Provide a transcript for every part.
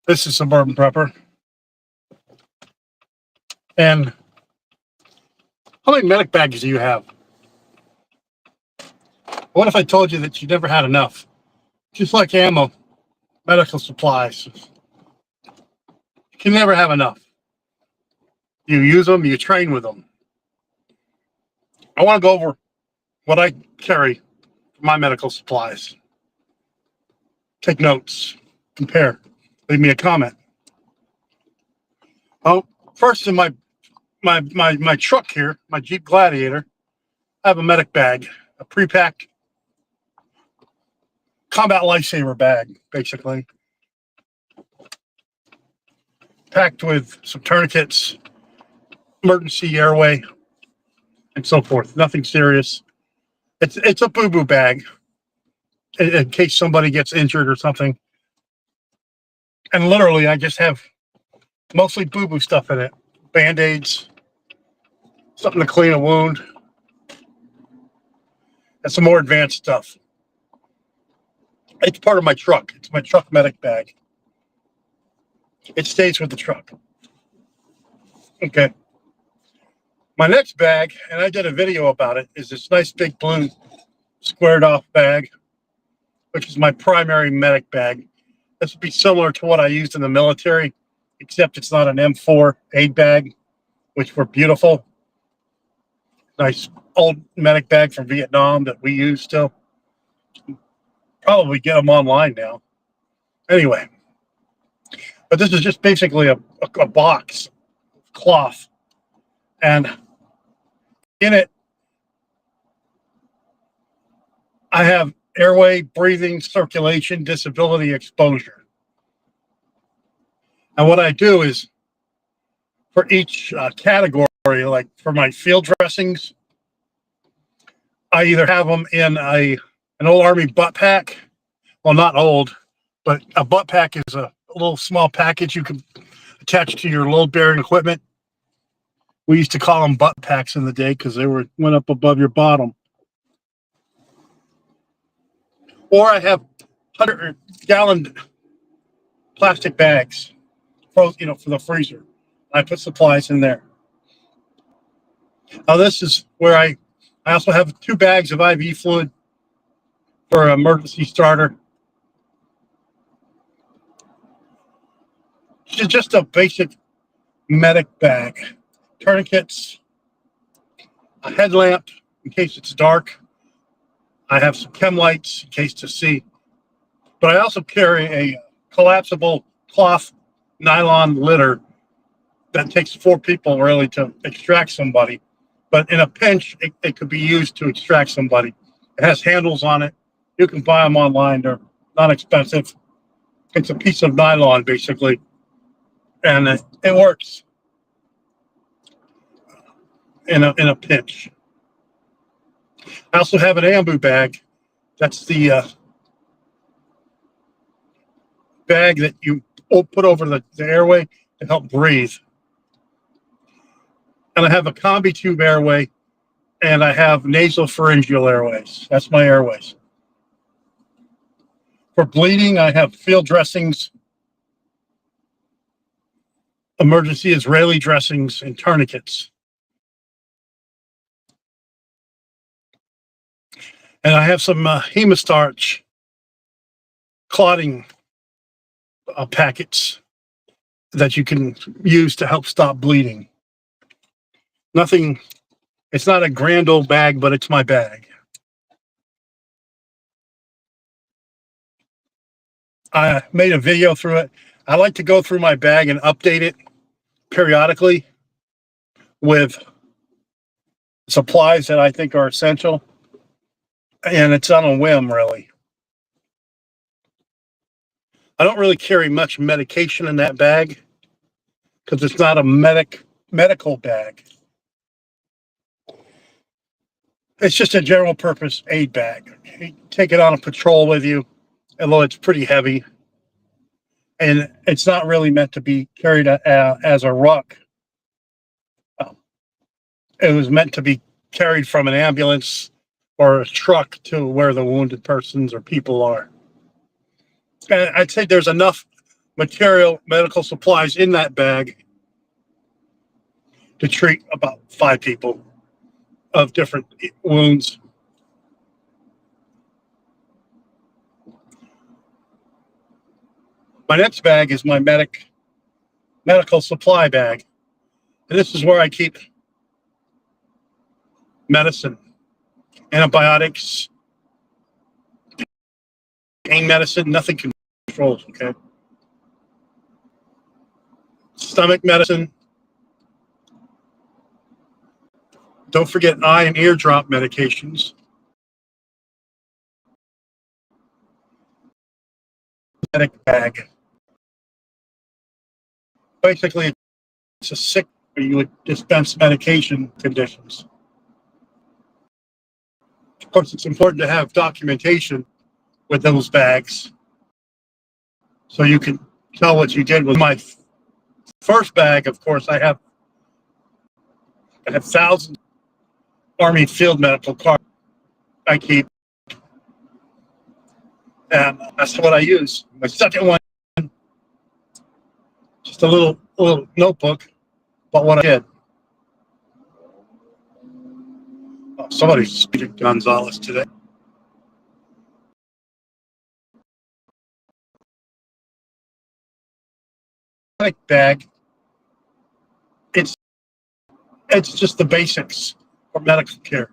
This is Suburban Prepper. And how many medic bags do you have? What if I told you that you never had enough? Just like ammo, medical supplies. You can never have enough. You use them, you train with them. I want to go over what I carry for my medical supplies. Take notes, compare, leave me a comment. Oh, first in my truck here, my Jeep Gladiator, I have a medic bag, a pre-packed combat lifesaver bag, basically. Packed with some tourniquets, emergency airway, and so forth. Nothing serious. It's a boo-boo bag in case somebody gets injured or something. And literally, I just have mostly boo-boo stuff in it. Band-aids, something to clean a wound, and some more advanced stuff. It's part of my truck. It's my truck medic bag. It stays with the truck. Okay. My next bag, and I did a video about it, is this nice big blue squared off bag, which is my primary medic bag. This would be similar to what I used in the military, except it's not an M4 aid bag, which were beautiful. Nice old medic bag from Vietnam that we use still. Probably get them online now. Anyway, but this is just basically a box of cloth, and in it I have airway, breathing, circulation, disability, exposure. And what I do is for each category, like for my field dressings, I either have them in an old Army butt pack. Well, not old, but a butt pack is a little small package you can attach to your load bearing equipment. We used to call them butt packs in the day because they went up above your bottom. Or I have 100-gallon plastic bags, for the freezer. I put supplies in there. Now this is where I also have 2 bags of IV fluid for an emergency starter. It's just a basic medic bag. Tourniquets, a headlamp in case it's dark. I have some chem lights in case to see. But I also carry a collapsible cloth nylon litter that takes 4 people really to extract somebody. But in a pinch, it could be used to extract somebody. It has handles on it. You can buy them online. They're not expensive. It's a piece of nylon, basically. And it works in a pinch. I also have an ambu bag. That's the bag that you put over the airway to help breathe. And I have a combi tube airway, and I have nasopharyngeal airways. That's my airways. For bleeding, I have field dressings, emergency Israeli dressings, and tourniquets. And I have some hemostarch clotting packets that you can use to help stop bleeding. Nothing, it's not a grand old bag, but it's my bag. I made a video through it. I like to go through my bag and update it periodically with supplies that I think are essential. And it's on a whim, really. I don't really carry much medication in that bag because it's not a medical bag. It's just a general purpose aid bag. You take it on a patrol with you, although it's pretty heavy. And it's not really meant to be carried as a ruck. It was meant to be carried from an ambulance or a truck to where the wounded persons or people are. And I'd say there's enough material, medical supplies in that bag to treat about 5 people of different wounds. My next bag is my medical supply bag. And this is where I keep medicine, antibiotics, pain medicine, nothing controls, okay? Stomach medicine. Don't forget eye and eardrop medications. Medic bag. Basically, it's a sick where you would dispense medication conditions. Of course, it's important to have documentation with those bags so you can tell what you did with my first bag. Of course, I have thousands of Army field medical cards I keep, and that's what I use. My second one, just a little notebook about what I did. Oh, somebody's speaking Gonzalez today. Bag. It's just the basics for medical care.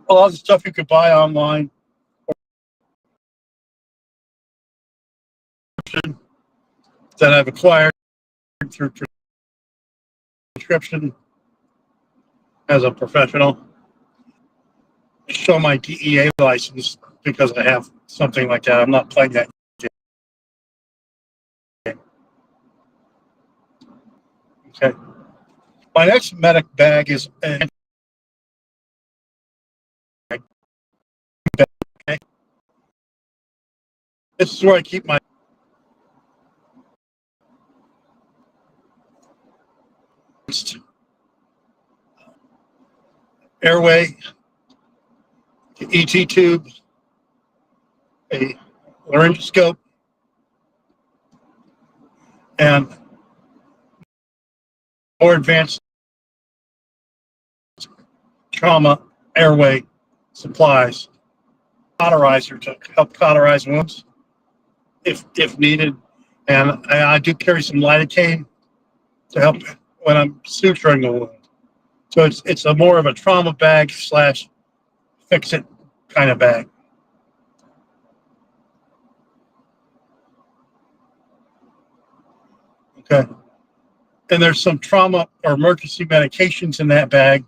A lot of the stuff you could buy online that I've acquired through prescription as a professional. Show my DEA license because I have something like that. I'm not playing that game. Okay. My next medic bag is a bag. Okay. This is where I keep my airway, ET tube, a laryngoscope, and more advanced trauma airway supplies. Cauterizer to help cauterize wounds if needed. And I do carry some lidocaine to help when I'm suturing a wound. So it's a more of a trauma bag / fix it kind of bag. Okay. And there's some trauma or emergency medications in that bag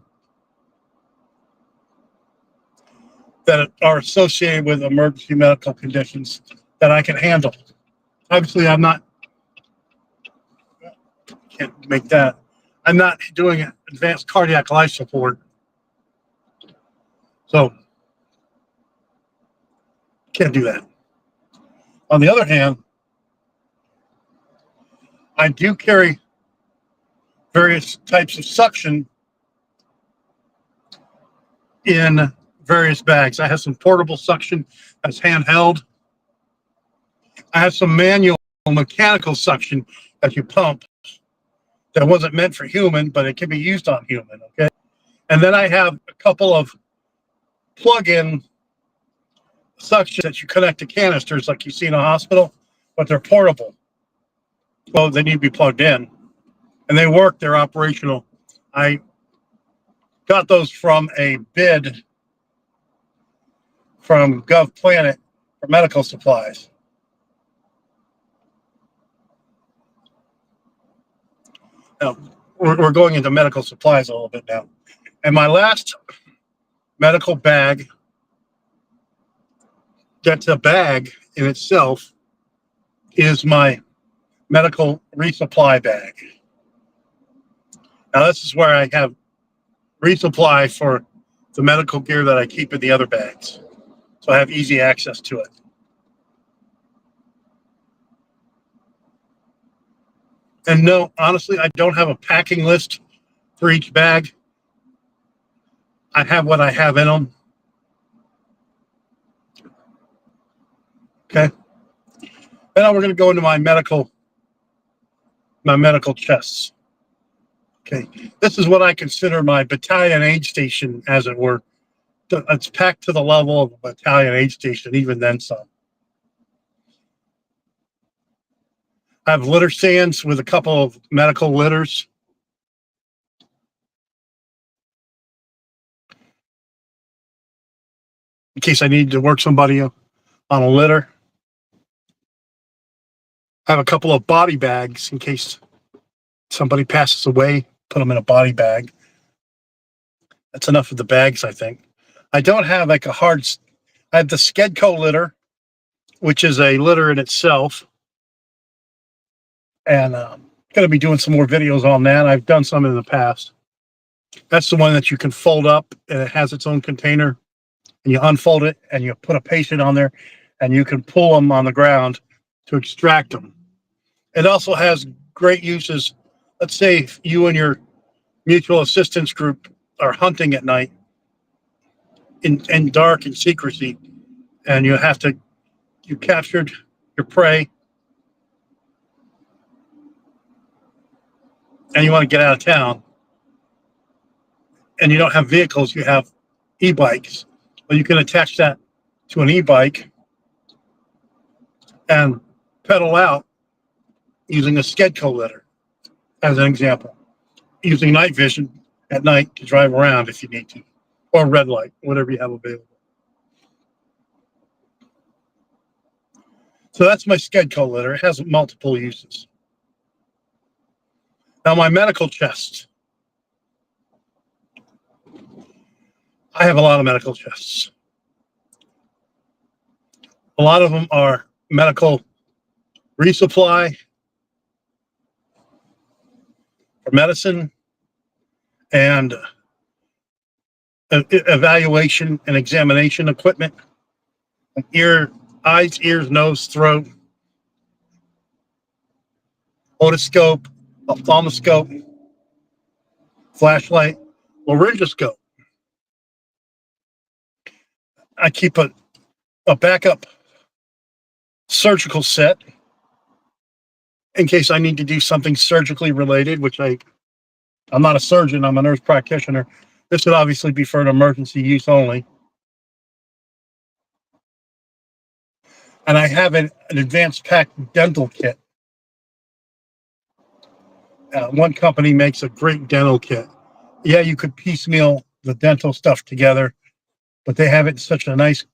that are associated with emergency medical conditions that I can handle. Obviously, I'm not doing advanced cardiac life support. So, can't do that. On the other hand, I do carry various types of suction in various bags. I have some portable suction that's handheld. I have some manual mechanical suction that you pump that wasn't meant for human, but it can be used on human, okay? And then I have a couple of plug-in suction that you connect to canisters like you see in a hospital, but they're portable. Well, they need to be plugged in. And they work, they're operational. I got those from a bid from GovPlanet for medical supplies. Now, we're going into medical supplies a little bit now. And my last medical bag, that's a bag in itself, is my medical resupply bag. Now, this is where I have resupply for the medical gear that I keep in the other bags. So I have easy access to it. And no, honestly, I don't have a packing list for each bag. I have what I have in them. Okay. And now we're going to go into my medical chests. Okay, this is what I consider my battalion aid station, as it were. It's packed to the level of a battalion aid station, even then some. I have litter stands with a couple of medical litters. In case I need to work somebody on a litter. I have a couple of body bags in case somebody passes away, put them in a body bag. That's enough of the bags, I think. I don't have like I have the Skedco litter, which is a litter in itself. And going to be doing some more videos on that. I've done some in the past. That's the one that you can fold up and it has its own container. And you unfold it and you put a patient on there and you can pull them on the ground to extract them. It also has great uses. Let's say if you and your mutual assistance group are hunting at night in dark and secrecy, and you captured your prey and you want to get out of town and you don't have vehicles, you have e-bikes. Well, you can attach that to an e-bike and pedal out using a Skedco litter, as an example. Using night vision at night to drive around if you need to, or red light, whatever you have available. So that's my Skedco litter. It has multiple uses. Now my medical chest. I have a lot of medical chests. A lot of them are medical resupply for medicine and evaluation and examination equipment, like eyes, ears, nose, throat, otoscope, ophthalmoscope, flashlight, laryngoscope. I keep a backup surgical set in case I need to do something surgically related, which I'm not a surgeon, I'm a nurse practitioner. This would obviously be for an emergency use only. And I have an advanced pack dental kit. One company makes a great dental kit. Yeah, you could piecemeal the dental stuff together, but they have it in such a nice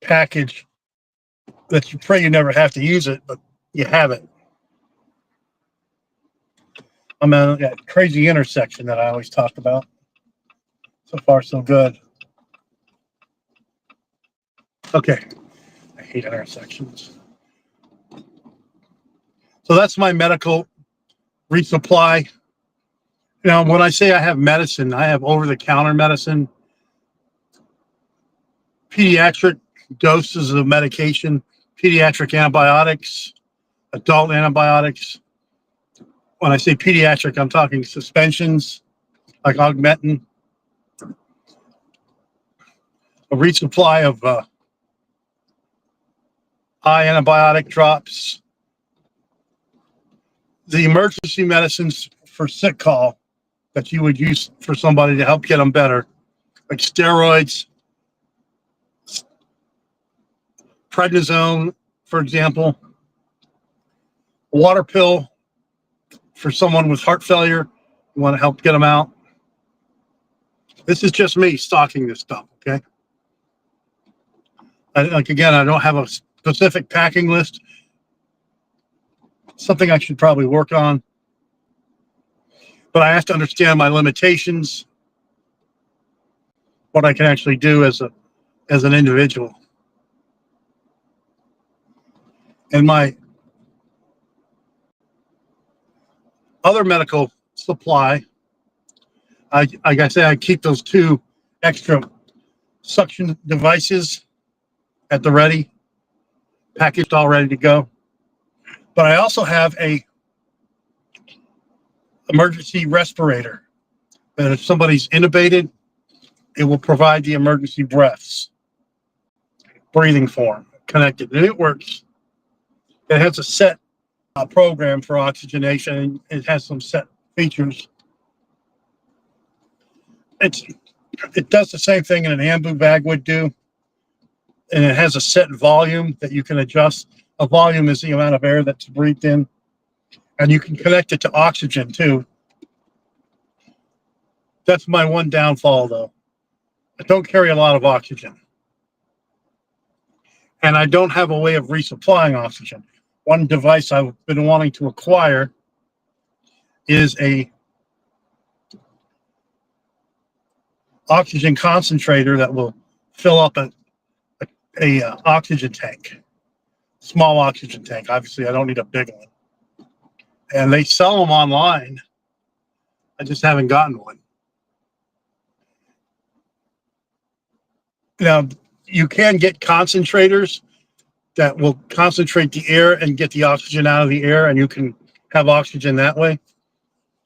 package that you pray you never have to use it, but you have it. I'm at that crazy intersection that I always talk about. So far, so good. Okay. I hate intersections. So that's my medical resupply. Now, when I say I have medicine, I have over-the-counter medicine, pediatric doses of medication, pediatric antibiotics, adult antibiotics. When I say pediatric, I'm talking suspensions like Augmentin, a resupply of eye antibiotic drops, the emergency medicines for sick call that you would use for somebody to help get them better, like steroids, prednisone, for example, a water pill for someone with heart failure. You want to help get them out. This is just me stocking this stuff, okay? Again, I don't have a specific packing list. Something I should probably work on. But I have to understand my limitations, what I can actually do as an individual. And my other medical supply, like I said, I keep those 2 extra suction devices at the ready, packaged all ready to go. But I also have a emergency respirator that if somebody's intubated, it will provide the emergency breathing form connected, and it works It has a set program for oxygenation. It has some set features. It does the same thing an ambu bag would do, and it has a set volume that you can adjust. A volume is the amount of air that's breathed in, and you can connect it to oxygen too. That's my one downfall, though. I don't carry a lot of oxygen, and I don't have a way of resupplying oxygen. One device I've been wanting to acquire is a oxygen concentrator that will fill up a oxygen tank, small oxygen tank. Obviously, I don't need a big one. And they sell them online. I just haven't gotten one. Now, you can get concentrators that will concentrate the air and get the oxygen out of the air, and you can have oxygen that way.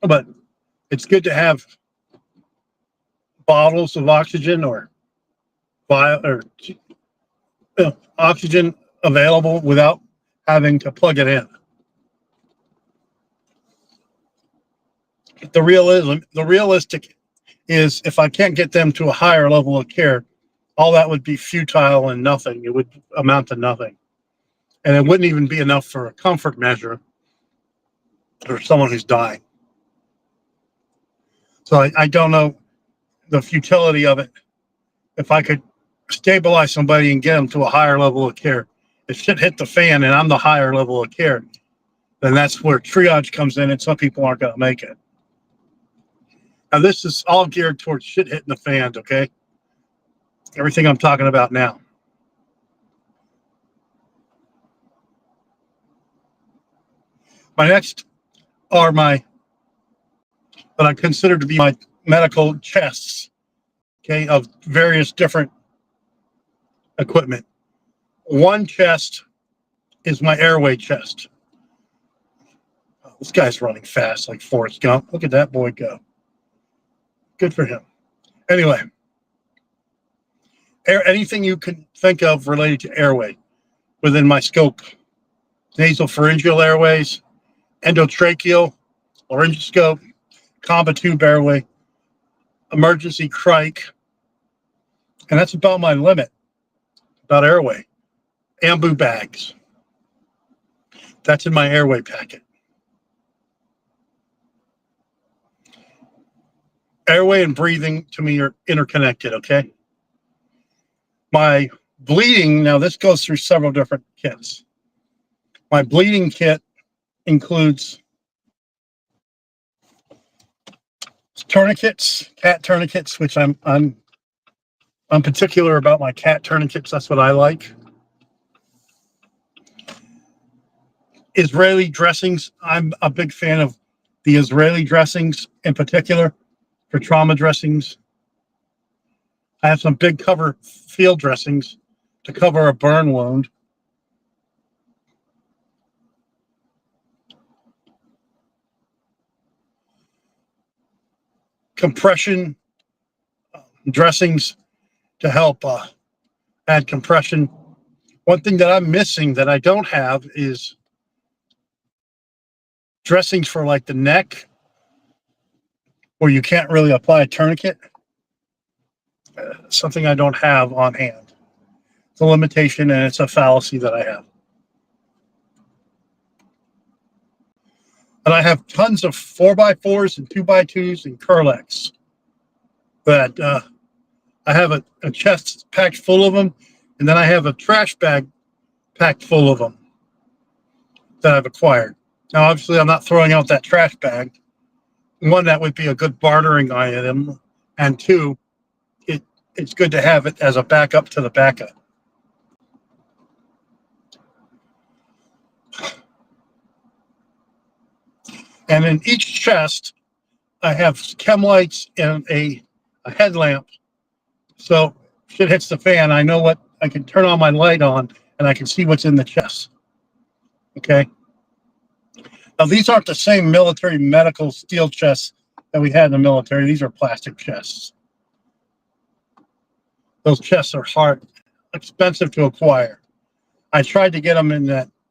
But it's good to have bottles of oxygen or oxygen available without having to plug it in. The realistic is if I can't get them to a higher level of care, all that would be futile and nothing. It would amount to nothing. And it wouldn't even be enough for a comfort measure for someone who's dying. So I don't know the futility of it. If I could stabilize somebody and get them to a higher level of care, if shit hit the fan and I'm the higher level of care, then that's where triage comes in, and some people aren't going to make it. Now, this is all geared towards shit hitting the fans, okay? Everything I'm talking about now. My next are what I consider to be my medical chests, okay, of various different equipment. One chest is my airway chest. Oh, this guy's running fast like Forrest Gump. Look at that boy go. Good for him. Anyway, anything you can think of related to airway within my scope. Nasal pharyngeal airways, endotracheal, laryngoscope, combo tube airway, emergency crike, and that's about my limit, about airway. Ambu bags. That's in my airway packet. Airway and breathing to me are interconnected, okay? My bleeding, now this goes through several different kits. My bleeding kit includes tourniquets, cat tourniquets, which I'm particular about my cat tourniquets. That's what I like. Israeli dressings. I'm a big fan of the Israeli dressings in particular for trauma dressings. I have some big cover field dressings to cover a burn wound. Compression dressings to help add compression. One thing that I'm missing that I don't have is dressings for like the neck where you can't really apply a tourniquet. Something I don't have on hand. It's a limitation and it's a fallacy that I have. And I have tons of 4x4s and 2x2s and Curlex that I have a chest packed full of them, and then I have a trash bag packed full of them that I've acquired. Now, obviously, I'm not throwing out that trash bag. One, that would be a good bartering item, and two, it's good to have it as a backup to the backup. And in each chest, I have chem lights and a headlamp. So if shit hits the fan, I know what I can turn on my light on and I can see what's in the chest. Okay. Now, these aren't the same military medical steel chests that we had in the military. These are plastic chests. Those chests are hard, expensive to acquire. I tried to get them in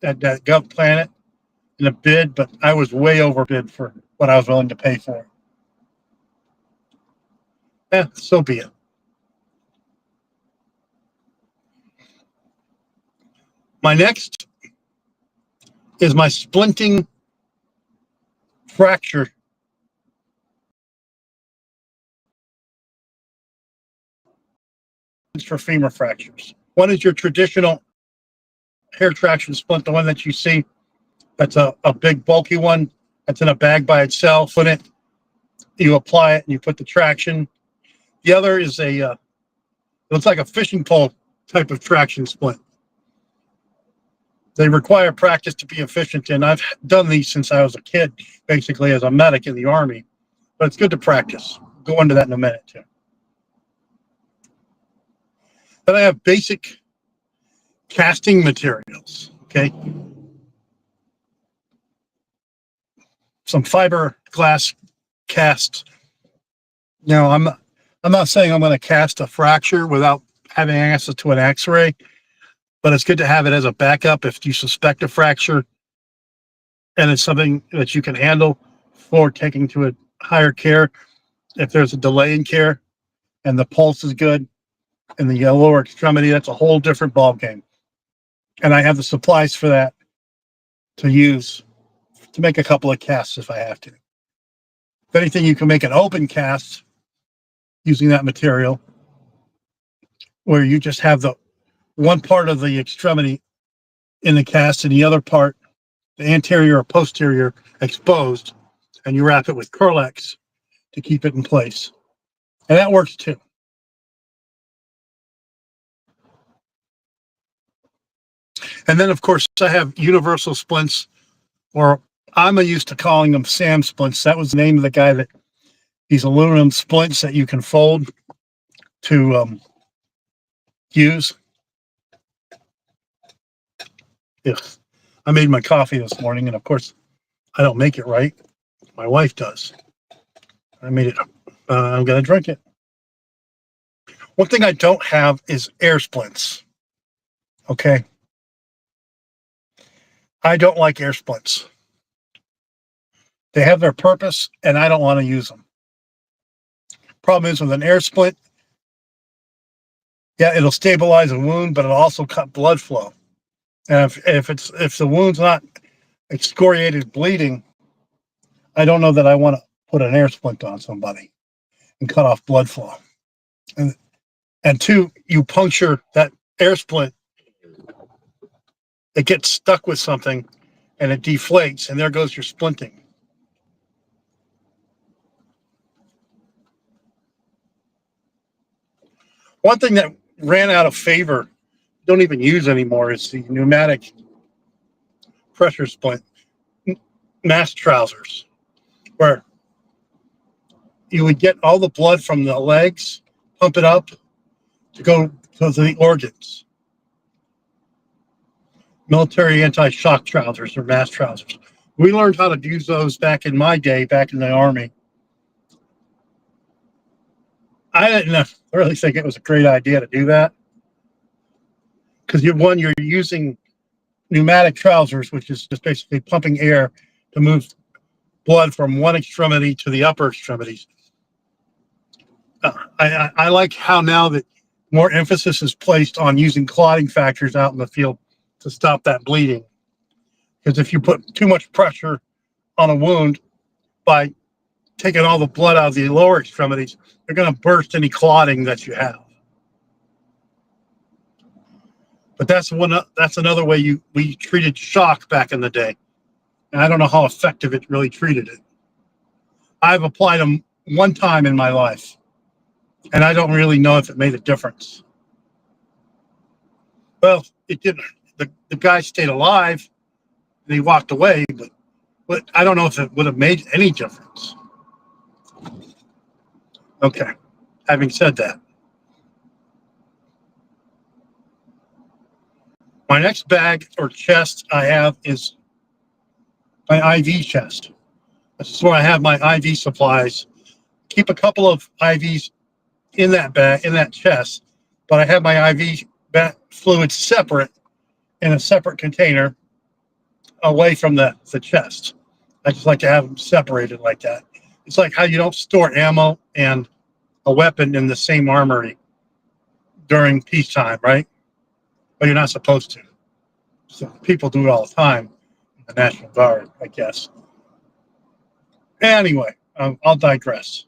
that Gov Planet in a bid, but I was way overbid for what I was willing to pay for it. So be it. My next is my splinting fracture. It's for femur fractures. One is your traditional hair traction splint, the one that you see. That's a big bulky one that's in a bag by itself. Put it, you apply it, and you put the traction. The other is it looks like a fishing pole type of traction splint. They require practice to be efficient, and I've done these since I was a kid, basically as a medic in the Army. But it's good to practice. Go into that in a minute too. Then I have basic casting materials. Okay, some fiberglass casts. Now I'm not saying I'm going to cast a fracture without having access to an X-ray, but it's good to have it as a backup if you suspect a fracture and it's something that you can handle for taking to a higher care. If there's a delay in care and the pulse is good in the lower extremity, that's a whole different ball game. And I have the supplies for that to use to make a couple of casts if I have to. If anything, you can make an open cast using that material where you just have the one part of the extremity in the cast and the other part, the anterior or posterior, exposed, and you wrap it with Curlex to keep it in place. And that works too. And then, of course, I have universal splints, or I'm used to calling them Sam splints. That was the name of the guy that these aluminum splints that you can fold to use. Yeah. I made my coffee this morning, and of course, I don't make it right. My wife does. I made it. I'm going to drink it. One thing I don't have is air splints. Okay. I don't like air splints. They have their purpose, and I don't want to use them. Problem is with an air splint, yeah, it'll stabilize a wound, but it'll also cut blood flow. And if the wound's not excoriated bleeding, I don't know that I want to put an air splint on somebody and cut off blood flow. And two, you puncture that air splint, it gets stuck with something and it deflates, and there goes your splinting. One thing that ran out of favor, don't even use anymore, is the pneumatic pressure splint mass trousers, where you would get all the blood from the legs, pump it up to go to the organs. Military anti-shock trousers or mass trousers. We learned how to use those back in my day, back in the Army. I didn't really think it was a great idea to do that, because you're using pneumatic trousers, which is just basically pumping air to move blood from one extremity to the upper extremities. I like how now that more emphasis is placed on using clotting factors out in the field to stop that bleeding. Because if you put too much pressure on a wound by taking all the blood out of the lower extremities, you're going to burst any clotting that you have. But that's another way we treated shock back in the day. And I don't know how effective it really treated it. I've applied them one time in my life, and I don't really know if it made a difference. Well, it didn't. The guy stayed alive, and he walked away, but I don't know if it would have made any difference. Okay, having said that, my next bag or chest I have is my IV chest. This is where I have my IV supplies. Keep a couple of IVs in that bag, in that chest, but I have my IV fluids separate in a separate container away from the chest. I just like to have them separated like that. It's like how you don't store ammo and a weapon in the same armory during peacetime, right? But you're not supposed to. So people do it all the time in the National Guard, I guess. Anyway, I'll digress.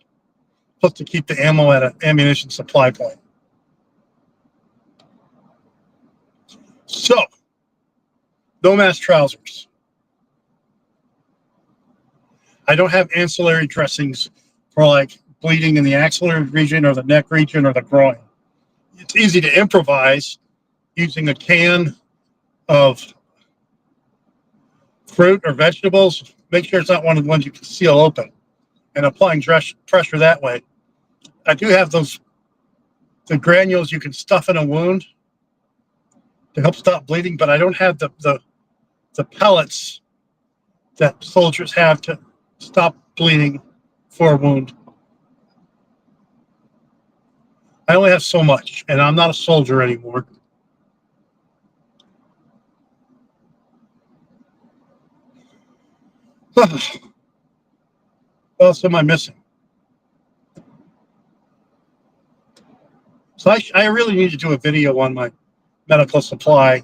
Supposed to keep the ammo at an ammunition supply point. So, no mask trousers. I don't have ancillary dressings for like bleeding in the axillary region or the neck region or the groin. It's easy to improvise using a can of fruit or vegetables. Make sure it's not one of the ones you can seal open and applying pressure that way. I do have the granules you can stuff in a wound to help stop bleeding, but I don't have the pellets that soldiers have to stop bleeding for a wound. I only have so much, and I'm not a soldier anymore. What else am I missing? So I really need to do a video on my medical supply.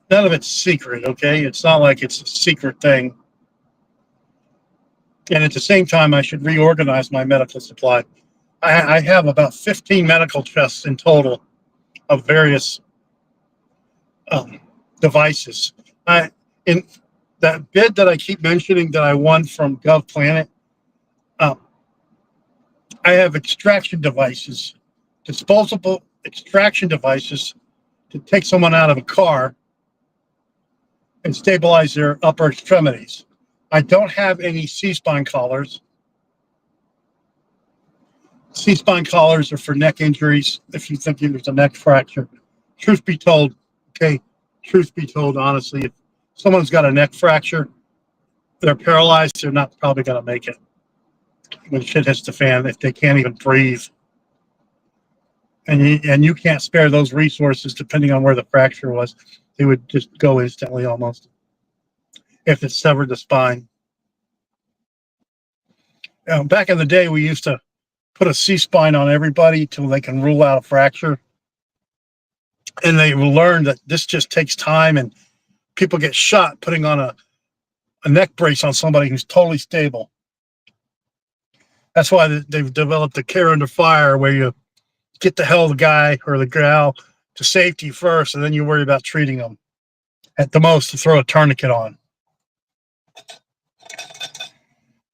None of it's secret, okay? It's not like it's a secret thing. And at the same time, I should reorganize my medical supply. I have about 15 medical chests in total of various devices. In that bid that I keep mentioning that I won from GovPlanet, I have extraction devices, disposable extraction devices to take someone out of a car and stabilize their upper extremities. I don't have any C-spine collars. C-spine collars are for neck injuries if you think there's a neck fracture. Truth be told, honestly, if someone's got a neck fracture, they're paralyzed, they're not probably going to make it when shit hits the fan if they can't even breathe. And you can't spare those resources depending on where the fracture was. They would just go instantly almost if it severed the spine. Back in the day, we used to put a C-spine on everybody till they can rule out a fracture. And they learned that this just takes time, and people get shot putting on a neck brace on somebody who's totally stable. That's why they've developed the care under fire, where you get the hell the guy or the gal to safety first, and then you worry about treating them. At the most, to throw a tourniquet on.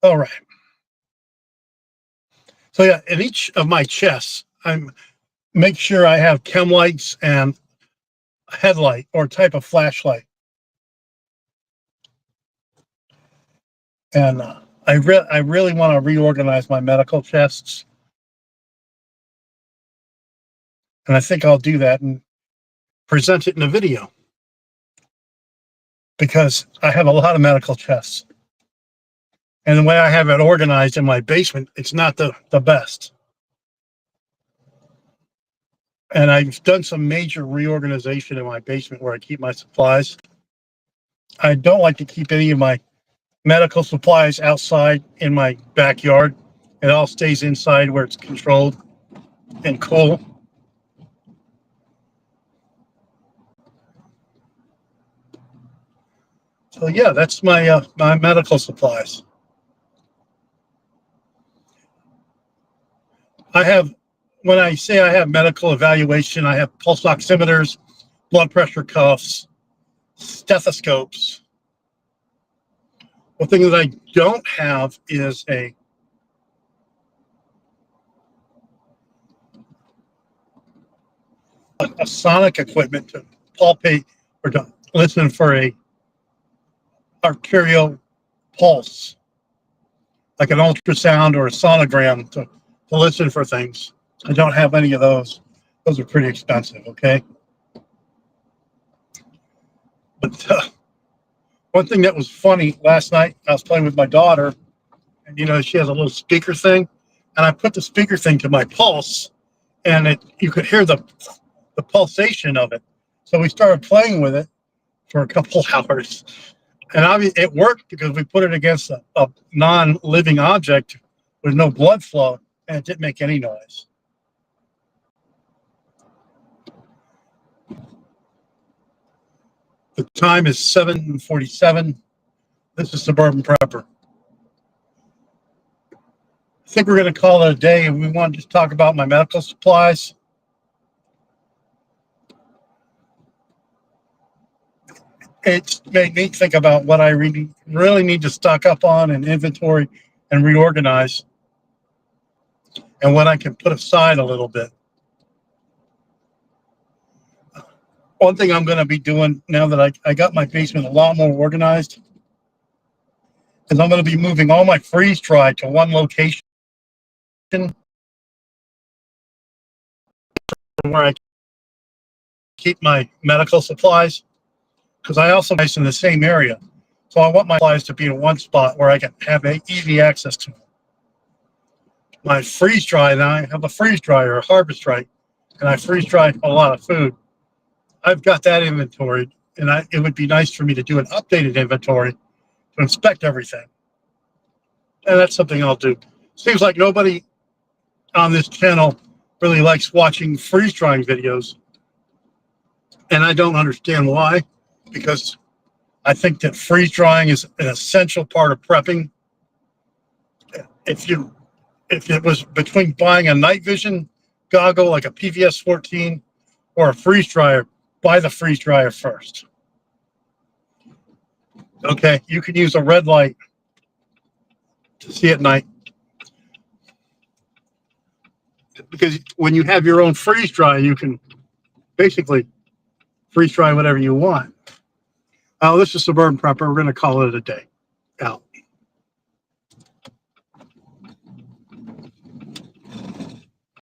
All right. So yeah, in each of my chests, I make sure I have chem lights and a headlight or type of flashlight. And I really want to reorganize my medical chests. And I think I'll do that and present it in a video, because I have a lot of medical chests. And the way I have it organized in my basement, it's not the best. And I've done some major reorganization in my basement where I keep my supplies. I don't like to keep any of my medical supplies outside in my backyard. It all stays inside where it's controlled and cool. So yeah, that's my my medical supplies. When I say I have medical evaluation, I have pulse oximeters, blood pressure cuffs, stethoscopes. One thing that I don't have is a sonic equipment to palpate or to listen for a arterial pulse, like an ultrasound or a sonogram to listen for things. I don't have any of those. Those are pretty expensive, okay? But one thing that was funny last night, I was playing with my daughter, and you know, she has a little speaker thing, and I put the speaker thing to my pulse, and you could hear the pulsation of it. So we started playing with it for a couple hours, And obviously it worked because we put it against a non-living object with no blood flow, and it didn't make any noise. The time is 7:47. This is Suburban Prepper. I think we're going to call it a day, and we want to talk about my medical supplies. It's made me think about what I really need to stock up on and inventory and reorganize, and what I can put aside a little bit. One thing I'm going to be doing now that I got my basement a lot more organized is I'm going to be moving all my freeze dry to one location where I keep my medical supplies, because I also place in the same area. So I want my supplies to be in one spot where I can have easy access to them. My freeze dry, and I have a freeze dryer, a harvest right, and I freeze dry a lot of food. I've got that inventoried, and it would be nice for me to do an updated inventory to inspect everything. And that's something I'll do. Seems like nobody on this channel really likes watching freeze drying videos, and I don't understand why, because I think that freeze drying is an essential part of prepping. If it was between buying a night vision goggle like a PVS 14 or a freeze dryer, buy the freeze dryer first. Okay, you can use a red light to see at night, because when you have your own freeze dryer, you can basically freeze dry whatever you want. Oh, this is Suburban Prepper. We're going to call it a day. Out.